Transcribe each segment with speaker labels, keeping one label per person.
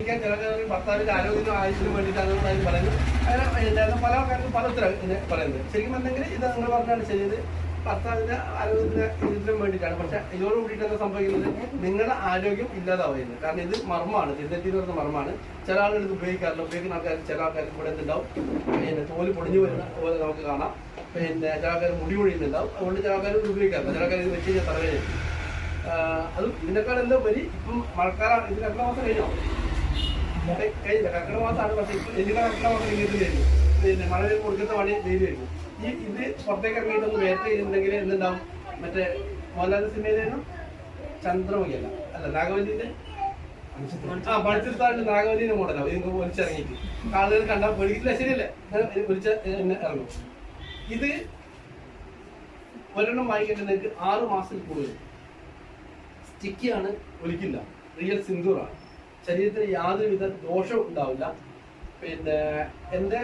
Speaker 1: ഉപയോഗിക്കാൻ ചില ഭർത്താവിന്റെ ആരോഗ്യത്തിനും ആയുസിനും വേണ്ടിയിട്ടാണ് പറയുന്നത്. അങ്ങനെ പല ആൾക്കാർക്കും പല ഉത്തരം പറയുന്നത്. ശരിക്കും എന്തെങ്കിൽ ഇത് നിങ്ങൾ പറഞ്ഞാണ് ശരിയത്, ഭർത്താവിന്റെ ആരോഗ്യത്തിന് ഇതിനും വേണ്ടിയിട്ടാണ്. പക്ഷെ ഇതോട് കൂടിയിട്ട് എന്താ സംഭവിക്കുന്നത്, നിങ്ങളുടെ ആരോഗ്യം ഇല്ലാതാവുന്നത്. കാരണം ഇത് മർമ്മമാണ്, തിരുനെറ്റി എന്ന് പറയുന്ന മർമ്മമാണ്. ചില ആളുകൾ ഇത് ഉപയോഗിക്കാറില്ല. ഉപയോഗിക്കുന്ന ആൾക്കാർ ചില ആൾക്കാർക്ക് ഇവിടെ എന്തുണ്ടാവും, പിന്നെ തോല് പൊടിഞ്ഞു വരുന്ന പോലെ നമുക്ക് കാണാം. പിന്നെ ചില ആൾക്കാർ മുടി പൊഴിയുന്നുണ്ടാവും. അതുകൊണ്ട് ചില ആൾക്കാർ ഇത് ഉപയോഗിക്കാറില്ല. ചില ആൾക്കാർ ഇത് വെച്ച് കഴിഞ്ഞാൽ തലവേദന. അതും ഇതിനേക്കാളെല്ലാം വരി ഇപ്പം മഴക്കാലം. ഇത് കർക്കിടക മാസം കഴിഞ്ഞോ? കഴിഞ്ഞില്ല, കർക്കിടക മാസമാണ്. പക്ഷേ ഇപ്പം എല്ലാ കർക്കിടക മാസം ഇങ്ങനത്തെ വരുന്നു. പിന്നെ മഴ കൊടുക്കുന്ന പണി വെയിൽ വരുന്നു. ഇത് പുറത്തേക്ക് ഇറങ്ങിയിട്ടൊന്ന് വേറ്റ് ചെയ്തിട്ടുണ്ടെങ്കിൽ എന്തുണ്ടാവും, മറ്റേ മോഹൻലാലിന്റെ സിനിമയിലായിരുന്നു ചന്ദ്രമുഖിയല്ല, അല്ല നാഗവല്ലിന്റെ പഠിച്ചിട്ടാണ്ട് നാഗവല്ലിന്റെ മോഡലാവും. ഇത് ഒലിച്ചിറങ്ങിയിട്ട് ആളുകൾ കണ്ടാൽ പേടിക്കില്ല. ശരിയല്ലേ? ഒലിച്ച് ഇറങ്ങും. ഇത് ഒരെണ്ണം വാങ്ങിക്കേണ്ട നിങ്ങൾക്ക് 6 മാസത്തിൽ കൂടുതൽ. സ്റ്റിക്കിയാണ്, ഒലിക്കില്ല. റിയൽ സിന്ദൂറാണ്. ശരീരത്തിന് യാതൊരുവിധ ദോഷവും ഉണ്ടാവില്ല. പിന്നെ എൻ്റെ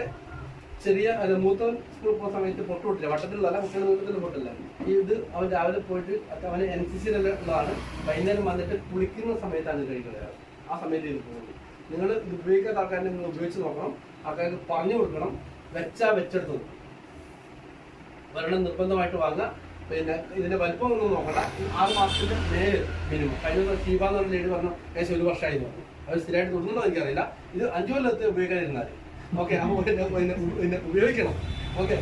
Speaker 1: ചെറിയ മൂത്തവൻ സ്കൂളിൽ പോകുന്ന സമയത്ത് പൊട്ട് പൊട്ടില്ല. വട്ടത്തിലുള്ള കുട്ടികളുടെ നീളത്തിൽ പൊട്ടില്ല. ഇത് അവൻ രാവിലെ പോയിട്ട് അവന് NCC-യിലെല്ലാം ഉള്ളതാണ്. വൈകുന്നേരം വന്നിട്ട് കുളിക്കുന്ന സമയത്താണ് ഇത് കഴിക്കുന്നത്. ആ സമയത്ത് ഇത് പോകുന്നത്. നിങ്ങൾ ഇത് ഉപയോഗിക്കാത്ത ആൾക്കാരെ നിങ്ങൾ ഉപയോഗിച്ച് നോക്കണം. ആൾക്കാർക്ക് പറഞ്ഞു കൊടുക്കണം. വെച്ചെടുത്തത് ഒരെണ്ണം നിർബന്ധമായിട്ട് വാങ്ങുക. പിന്നെ ഇതിന്റെ വലിപ്പം ഒന്നും നോക്കണ്ട. 6 മാസത്തിന്റെ മേല് മിനിമം. കഴിഞ്ഞ ഷീബ എന്ന് പറഞ്ഞ ലേഡി പറഞ്ഞു ഏകദേശം 1 വർഷമായി പറഞ്ഞു. അവർ സ്ഥിരമായിട്ട് തുടർന്നോ എനിക്കറിയില്ല. ഇത് 5 കൊല്ലത്ത് ഉപയോഗിക്കാതിരുന്നാൽ ഓക്കെ. അപ്പോൾ ഉപയോഗിക്കണം. ഓക്കെ.